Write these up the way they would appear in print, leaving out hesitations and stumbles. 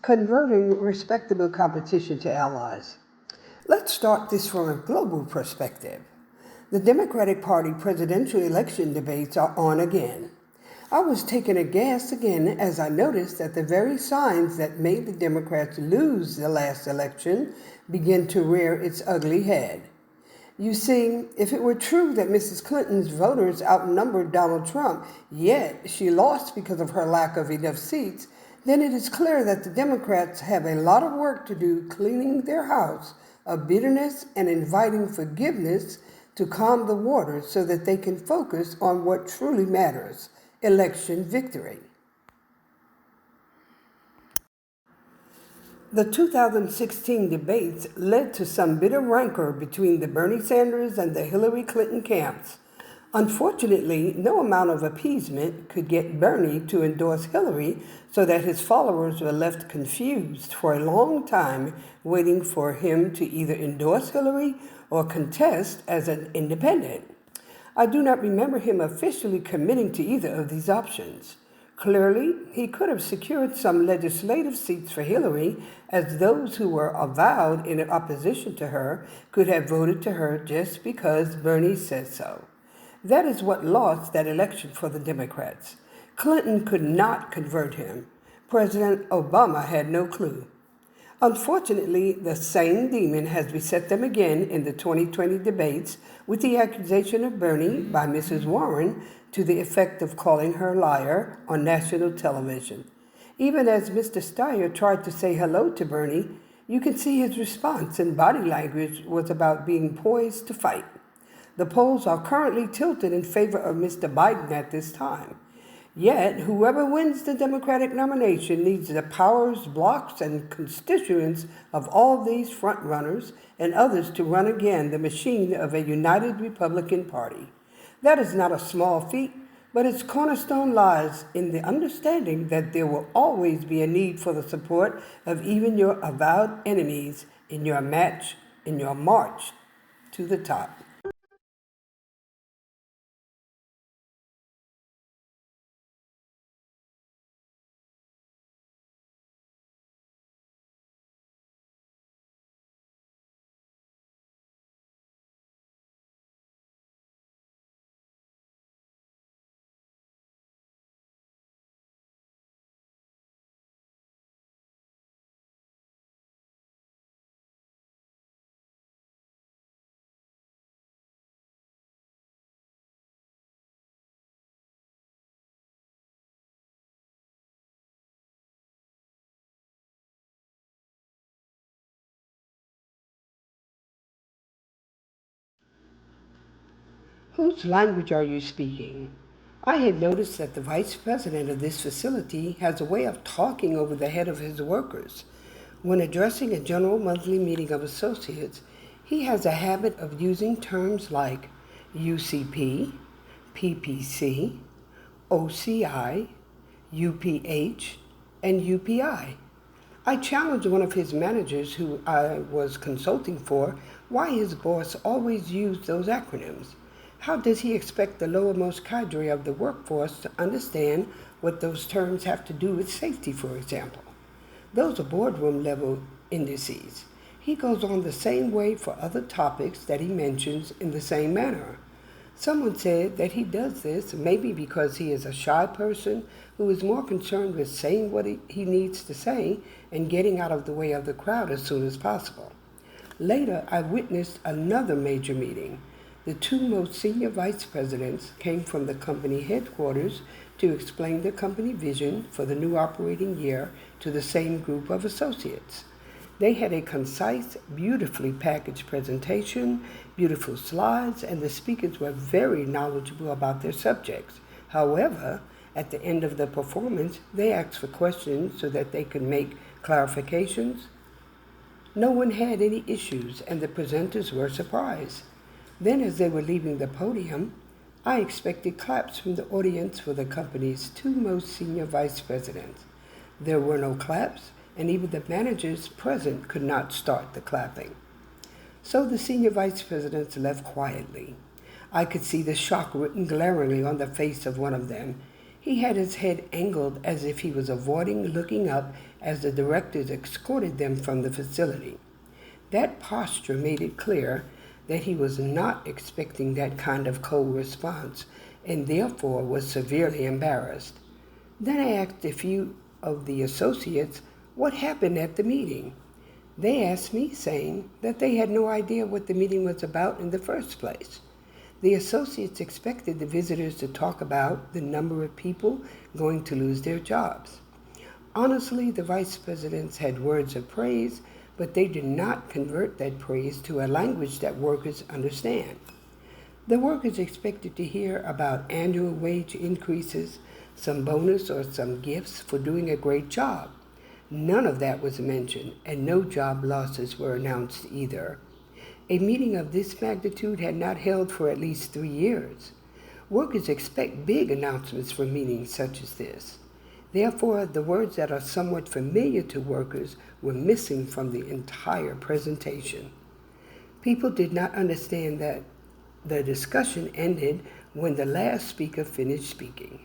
Converting respectable competition to allies. Let's start this from a global perspective. The Democratic Party presidential election debates are on again. I was taken aghast again as I noticed that the very signs that made the Democrats lose the last election begin to rear its ugly head. You see, if it were true that Mrs. Clinton's voters outnumbered Donald Trump, yet she lost because of her lack of enough seats, then it is clear that the Democrats have a lot of work to do cleaning their house of bitterness and inviting forgiveness to calm the waters so that they can focus on what truly matters, election victory. The 2016 debates led to some bitter rancor between the Bernie Sanders and the Hillary Clinton camps. Unfortunately, no amount of appeasement could get Bernie to endorse Hillary, so that his followers were left confused for a long time, waiting for him to either endorse Hillary or contest as an independent. I do not remember him officially committing to either of these options. Clearly, he could have secured some legislative seats for Hillary, as those who were avowed in opposition to her could have voted to her just because Bernie said so. That is what lost that election for the Democrats. Clinton could not convert him. President Obama had no clue. Unfortunately, the same demon has beset them again in the 2020 debates with the accusation of Bernie by Mrs. Warren to the effect of calling her liar on national television. Even as Mr. Steyer tried to say hello to Bernie, you can see his response and body language was about being poised to fight. The polls are currently tilted in favor of Mr. Biden at this time. Yet, whoever wins the Democratic nomination needs the powers, blocks, and constituents of all these frontrunners and others to run again the machine of a united Republican Party. That is not a small feat, but its cornerstone lies in the understanding that there will always be a need for the support of even your avowed enemies in your march to the top. Whose language are you speaking? I had noticed that the vice president of this facility has a way of talking over the head of his workers. When addressing a general monthly meeting of associates, he has a habit of using terms like UCP, PPC, OCI, UPH, and UPI. I challenged one of his managers who I was consulting for why his boss always used those acronyms. How does he expect the lowermost cadre of the workforce to understand what those terms have to do with safety, for example? Those are boardroom level indices. He goes on the same way for other topics that he mentions in the same manner. Someone said that he does this maybe because he is a shy person who is more concerned with saying what he needs to say and getting out of the way of the crowd as soon as possible. Later, I witnessed another major meeting. The two most senior vice presidents came from the company headquarters to explain the company vision for the new operating year to the same group of associates. They had a concise, beautifully packaged presentation, beautiful slides, and the speakers were very knowledgeable about their subjects. However, at the end of the performance, they asked for questions so that they could make clarifications. No one had any issues, and the presenters were surprised. Then, as they were leaving the podium, I expected claps from the audience for the company's two most senior vice presidents. There were no claps, and even the managers present could not start the clapping. So the senior vice presidents left quietly. I could see the shock written glaringly on the face of one of them. He had his head angled as if he was avoiding looking up as the directors escorted them from the facility. That posture made it clear that he was not expecting that kind of cold response and therefore was severely embarrassed. Then I asked a few of the associates what happened at the meeting. They asked me, saying that they had no idea what the meeting was about in the first place. The associates expected the visitors to talk about the number of people going to lose their jobs. Honestly, the vice presidents had words of praise, but they did not convert that praise to a language that workers understand. The workers expected to hear about annual wage increases, some bonus, or some gifts for doing a great job. None of that was mentioned, and no job losses were announced either. A meeting of this magnitude had not held for at least 3 years. Workers expect big announcements from meetings such as this. Therefore, the words that are somewhat familiar to workers were missing from the entire presentation. People did not understand that the discussion ended when the last speaker finished speaking.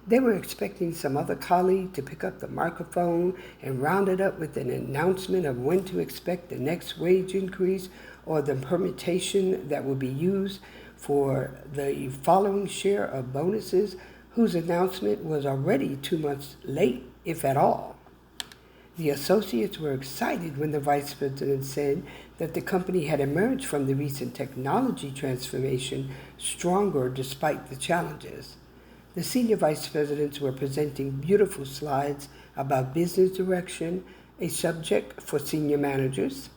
They were expecting some other colleague to pick up the microphone and round it up with an announcement of when to expect the next wage increase or the permutation that will be used for the following share of bonuses, whose announcement was already 2 months late, if at all. The associates were excited when the vice president said that the company had emerged from the recent technology transformation stronger despite the challenges. The senior vice presidents were presenting beautiful slides about business direction, a subject for senior managers,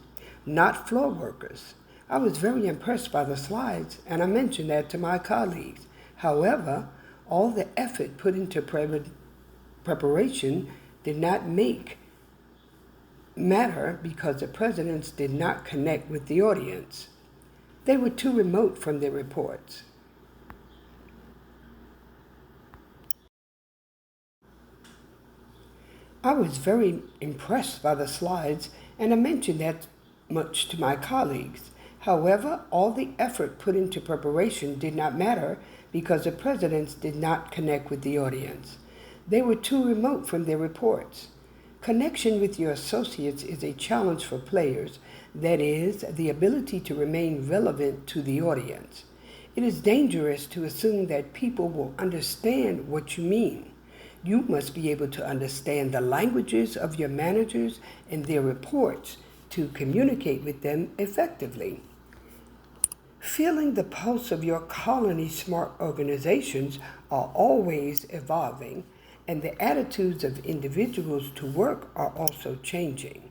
not floor workers. I was very impressed by the slides, and I mentioned that to my colleagues. However, all the effort put into preparation did not matter because the presidents did not connect with the audience. They were too remote from their reports. I was very impressed by the slides, and I mentioned that much to my colleagues. However, all the effort put into preparation did not matter because the presidents did not connect with the audience. They were too remote from their reports. Connection with your associates is a challenge for players, that is, the ability to remain relevant to the audience. It is dangerous to assume that people will understand what you mean. You must be able to understand the languages of your managers and their reports to communicate with them effectively. Feeling the pulse of your colony smart organizations are always evolving, and the attitudes of individuals to work are also changing.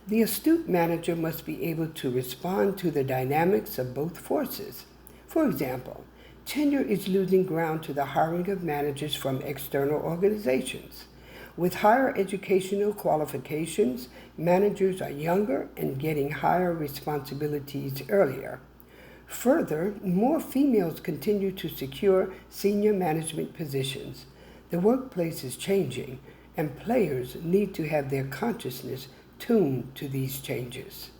The astute manager must be able to respond to the dynamics of both forces. For example, tenure is losing ground to the hiring of managers from external organizations. With higher educational qualifications, managers are younger and getting higher responsibilities earlier. Further, more females continue to secure senior management positions. The workplace is changing, and players need to have their consciousness tuned to these changes.